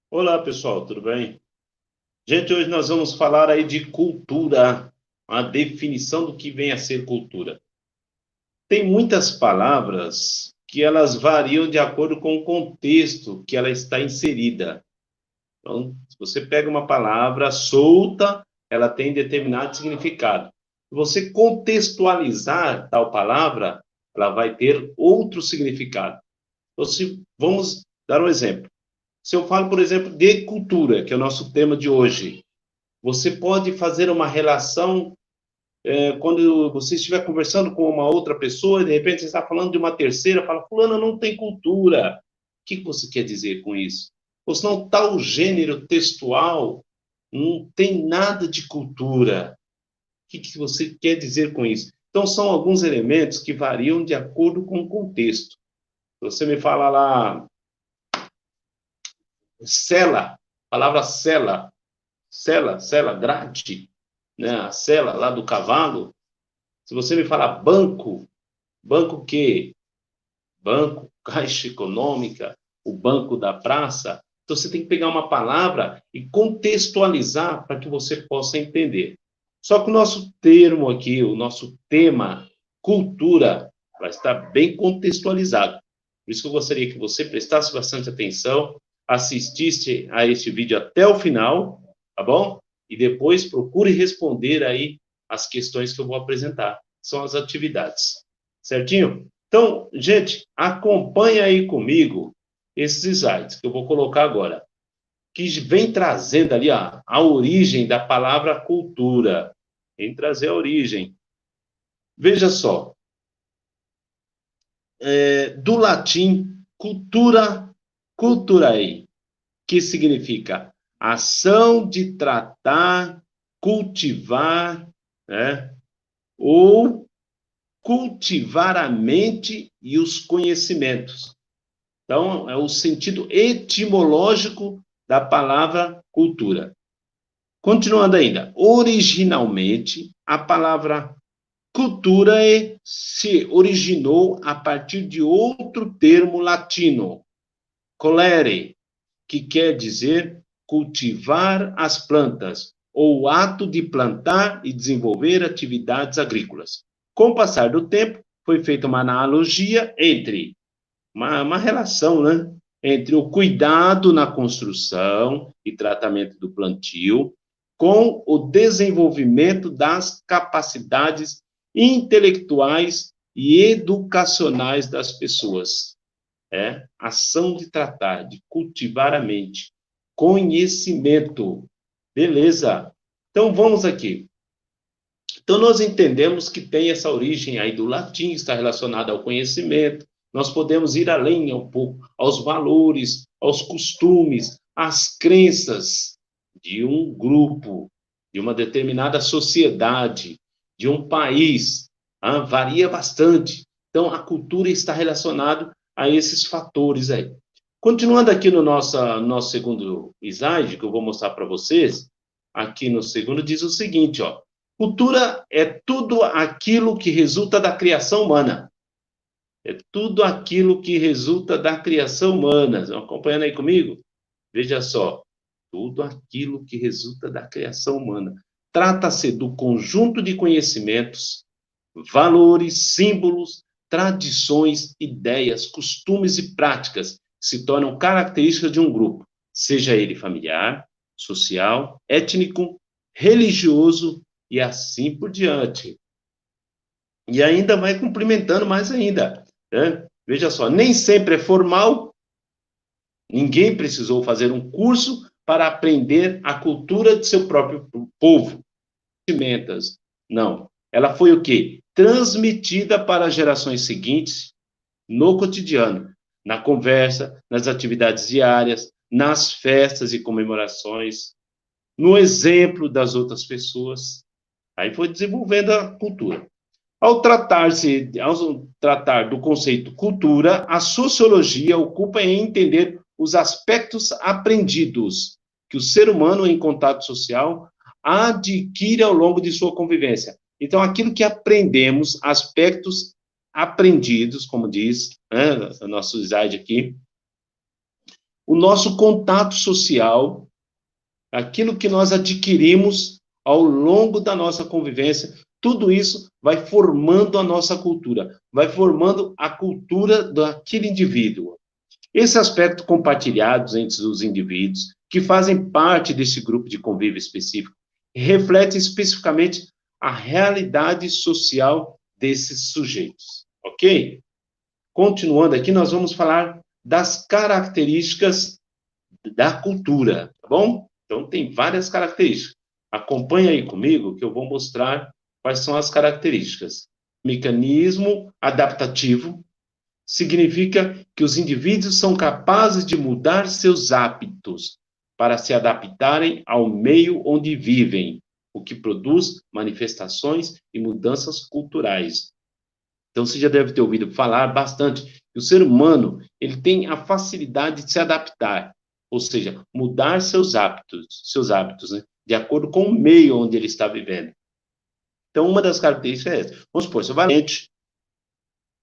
Olá, pessoal, tudo bem? Gente, hoje nós vamos falar aí de cultura, a definição do que vem a ser cultura. Tem muitas palavras que elas variam de acordo com o contexto que ela está inserida. Então, se você pega uma palavra solta, ela tem determinado significado. Se você contextualizar tal palavra, ela vai ter outro significado. Então, vamos dar um exemplo. Se eu falo, por exemplo, de cultura, que é o nosso tema de hoje, você pode fazer uma relação quando você estiver conversando com uma outra pessoa, e de repente você está falando de uma terceira, fala, fulano não tem cultura. O que você quer dizer com isso? Ou senão, tal gênero textual não tem nada de cultura. O que você quer dizer com isso? Então, são alguns elementos que variam de acordo com o contexto. Você me fala lá, cela, palavra cela, grade, né? A cela lá do cavalo. Se você me falar banco, banco que? Banco, Caixa Econômica, o banco da praça. Então você tem que pegar uma palavra e contextualizar para que você possa entender. Só que o nosso termo aqui, o nosso tema, cultura, vai estar bem contextualizado. Por isso que eu gostaria que você prestasse bastante atenção, assistisse a este vídeo até o final, tá bom? E depois procure responder aí as questões que eu vou apresentar. São as atividades. Certinho? Então, gente, acompanha aí comigo esses slides que eu vou colocar agora, que vem trazendo ali a origem da palavra cultura. Vem trazer a origem. Veja só, do latim, cultura, culturae, que significa ação de tratar, cultivar, né? Ou cultivar a mente e os conhecimentos. Então, é o sentido etimológico da palavra cultura. Continuando ainda, originalmente, a palavra cultura se originou a partir de outro termo latino, colere, que quer dizer cultivar as plantas, ou o ato de plantar e desenvolver atividades agrícolas. Com o passar do tempo, foi feita uma analogia entre uma relação, né? Entre o cuidado na construção e tratamento do plantio com o desenvolvimento das capacidades intelectuais e educacionais das pessoas. Ação de tratar, de cultivar a mente. Conhecimento. Beleza. Então, vamos aqui. Então, nós entendemos que tem essa origem aí do latim, está relacionada ao conhecimento. Nós podemos ir além um pouco, aos valores, aos costumes, às crenças de um grupo, de uma determinada sociedade, de um país. Varia bastante. Então, a cultura está relacionada a esses fatores aí. Continuando aqui no nosso segundo slide, que eu vou mostrar para vocês, aqui no segundo diz o seguinte, ó. Cultura é tudo aquilo que resulta da criação humana. É tudo aquilo que resulta da criação humana. Estão acompanhando aí comigo? Veja só. Tudo aquilo que resulta da criação humana. Trata-se do conjunto de conhecimentos, valores, símbolos, tradições, ideias, costumes e práticas que se tornam características de um grupo, seja ele familiar, social, étnico, religioso e assim por diante. E ainda vai cumprimentando mais ainda. Né? Veja só, nem sempre é formal, ninguém precisou fazer um curso para aprender a cultura de seu próprio povo. Não. Ela foi o quê? Transmitida para as gerações seguintes no cotidiano, na conversa, nas atividades diárias, nas festas e comemorações, no exemplo das outras pessoas. Aí foi desenvolvendo a cultura. Ao tratar do conceito cultura, a sociologia ocupa em entender os aspectos aprendidos que o ser humano em contato social adquire ao longo de sua convivência. Então, aquilo que aprendemos, aspectos aprendidos, como diz, né, o nosso slide aqui, o nosso contato social, aquilo que nós adquirimos ao longo da nossa convivência, tudo isso vai formando a nossa cultura, vai formando a cultura daquele indivíduo. Esse aspecto compartilhado entre os indivíduos que fazem parte desse grupo de convívio específico reflete especificamente a realidade social desses sujeitos, ok? Continuando aqui, nós vamos falar das características da cultura, tá bom? Então, tem várias características. Acompanha aí comigo que eu vou mostrar quais são as características. Mecanismo adaptativo significa que os indivíduos são capazes de mudar seus hábitos para se adaptarem ao meio onde vivem, o que produz manifestações e mudanças culturais. Então, você já deve ter ouvido falar bastante que o ser humano ele tem a facilidade de se adaptar, ou seja, mudar seus hábitos, né, de acordo com o meio onde ele está vivendo. Então, uma das características é essa. Vamos supor, você vai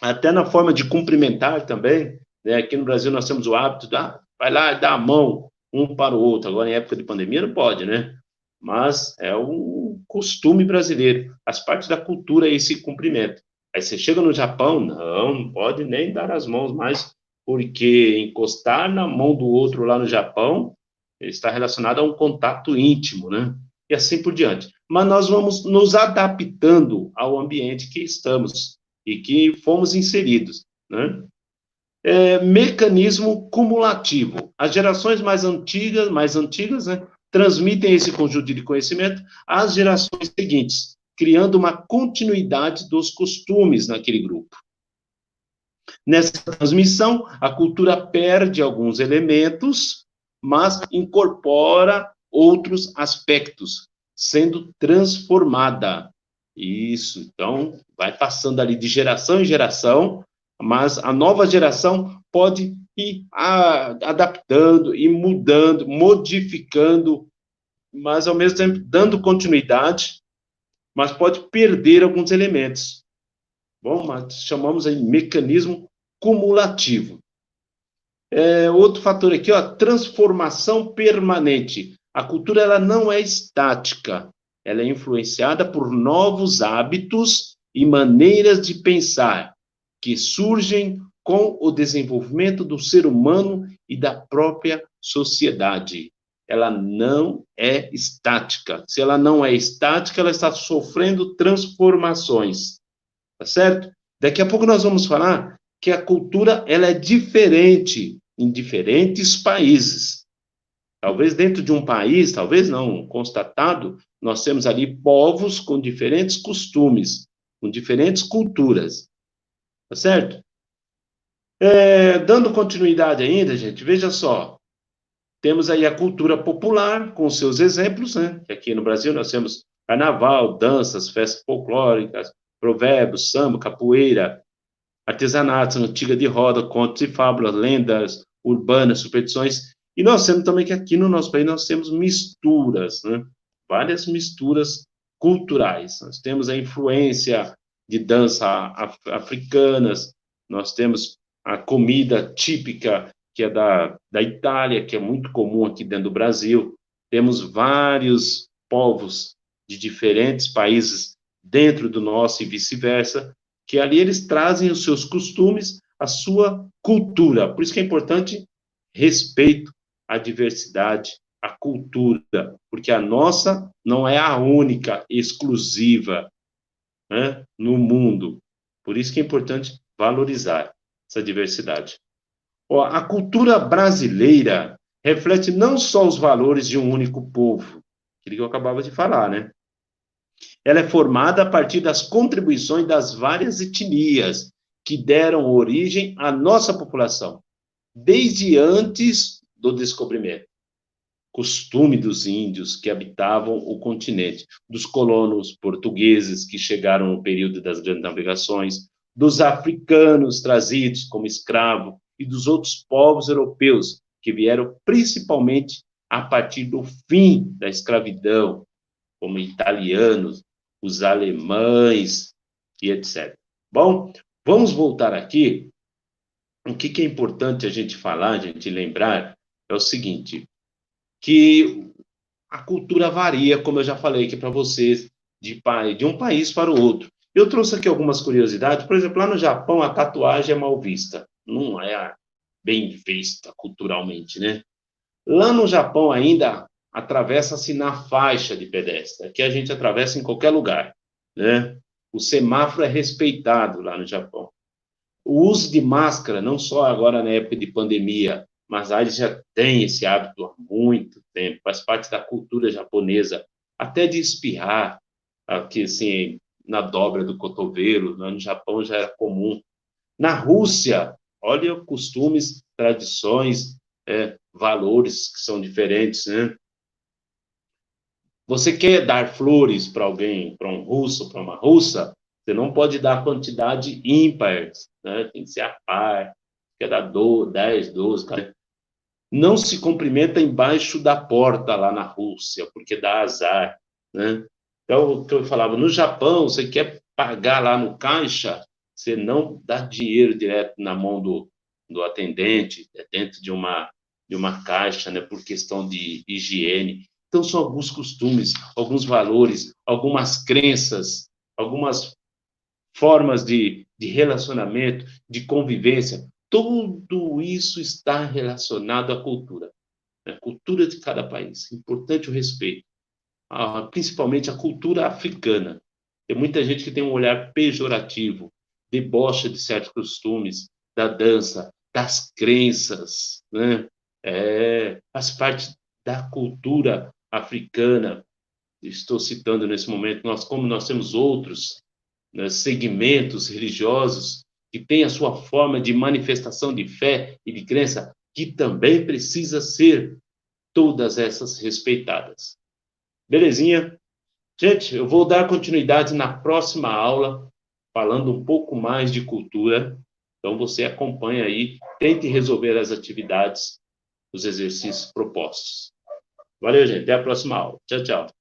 até na forma de cumprimentar também, né? Aqui no Brasil nós temos o hábito de vai lá e dá a mão um para o outro. Agora, em época de pandemia, não pode, né? Mas é um costume brasileiro. Faz parte da cultura esse cumprimento. Aí você chega no Japão, não pode nem dar as mãos mais, porque encostar na mão do outro lá no Japão está relacionado a um contato íntimo, né? E assim por diante. Mas nós vamos nos adaptando ao ambiente que estamos e que fomos inseridos, né? Mecanismo cumulativo. As gerações mais antigas, né, transmitem esse conjunto de conhecimento às gerações seguintes, criando uma continuidade dos costumes naquele grupo. Nessa transmissão, a cultura perde alguns elementos, mas incorpora outros aspectos, sendo transformada. Isso, então, vai passando ali de geração em geração, mas a nova geração pode ir adaptando e mudando, modificando, mas ao mesmo tempo dando continuidade, mas pode perder alguns elementos. Bom, mas chamamos aí mecanismo cumulativo. Outro fator aqui, ó, transformação permanente. A cultura ela não é estática, ela é influenciada por novos hábitos e maneiras de pensar que surgem com o desenvolvimento do ser humano e da própria sociedade. Ela não é estática. Se ela não é estática, ela está sofrendo transformações, tá certo? Daqui a pouco nós vamos falar que a cultura ela é diferente em diferentes países. Talvez dentro de um país, talvez não, constatado, nós temos ali povos com diferentes costumes, com diferentes culturas, tá certo? Dando continuidade ainda, gente, veja só, temos aí a cultura popular, com seus exemplos, né? Aqui no Brasil nós temos carnaval, danças, festas folclóricas, provérbios, samba, capoeira, artesanato, antiga de roda, contos e fábulas, lendas urbanas, superstições. E nós temos também que aqui no nosso país nós temos misturas, né? Várias misturas culturais. Nós temos a influência de dança africanas, nós temos a comida típica que é da Itália, que é muito comum aqui dentro do Brasil. Temos vários povos de diferentes países dentro do nosso e vice-versa, que ali eles trazem os seus costumes, a sua cultura. Por isso que é importante respeito à diversidade, à cultura, porque a nossa não é a única, exclusiva, né, no mundo. Por isso que é importante valorizar essa diversidade. A cultura brasileira reflete não só os valores de um único povo, aquilo que eu acabava de falar, né? Ela é formada a partir das contribuições das várias etnias que deram origem à nossa população, desde antes do descobrimento. Costume dos índios que habitavam o continente, dos colonos portugueses que chegaram no período das grandes navegações, dos africanos trazidos como escravo e dos outros povos europeus que vieram principalmente a partir do fim da escravidão, como italianos, os alemães e etc. Bom, vamos voltar aqui. O que é importante a gente falar, a gente lembrar, é o seguinte, que a cultura varia, como eu já falei aqui para vocês, de um país para o outro. Eu trouxe aqui algumas curiosidades. Por exemplo, lá no Japão, a tatuagem é mal vista. Não é bem vista culturalmente, né? Lá no Japão ainda atravessa-se na faixa de pedestre, que a gente atravessa em qualquer lugar, né? O semáforo é respeitado lá no Japão. O uso de máscara, não só agora na época de pandemia, mas lá eles já têm esse hábito há muito tempo, faz parte da cultura japonesa, até de espirrar, aqui assim, na dobra do cotovelo, lá no Japão já era comum. Na Rússia, olha costumes, tradições, valores que são diferentes, né? Você quer dar flores para alguém, para um russo, para uma russa, você não pode dar quantidade ímpar, né? Tem que ser a par, quer dar 10, 12, cara. Não se cumprimenta embaixo da porta lá na Rússia, porque dá azar, né? Então, o que eu falava, no Japão, você quer pagar lá no caixa, você não dá dinheiro direto na mão do atendente, dentro de uma caixa, né, por questão de higiene. Então, são alguns costumes, alguns valores, algumas crenças, algumas formas de relacionamento, de convivência. Tudo isso está relacionado à cultura, né? Cultura de cada país. Importante o respeito, principalmente a cultura africana. Tem muita gente que tem um olhar pejorativo, debocha de certos costumes, da dança, das crenças, né? Faz parte da cultura africana. Estou citando nesse momento, como nós temos outros, né, segmentos religiosos que têm a sua forma de manifestação de fé e de crença, que também precisa ser todas essas respeitadas. Belezinha? Gente, eu vou dar continuidade na próxima aula, falando um pouco mais de cultura. Então, você acompanha aí, tente resolver as atividades, os exercícios propostos. Valeu, gente. Até a próxima aula. Tchau, tchau.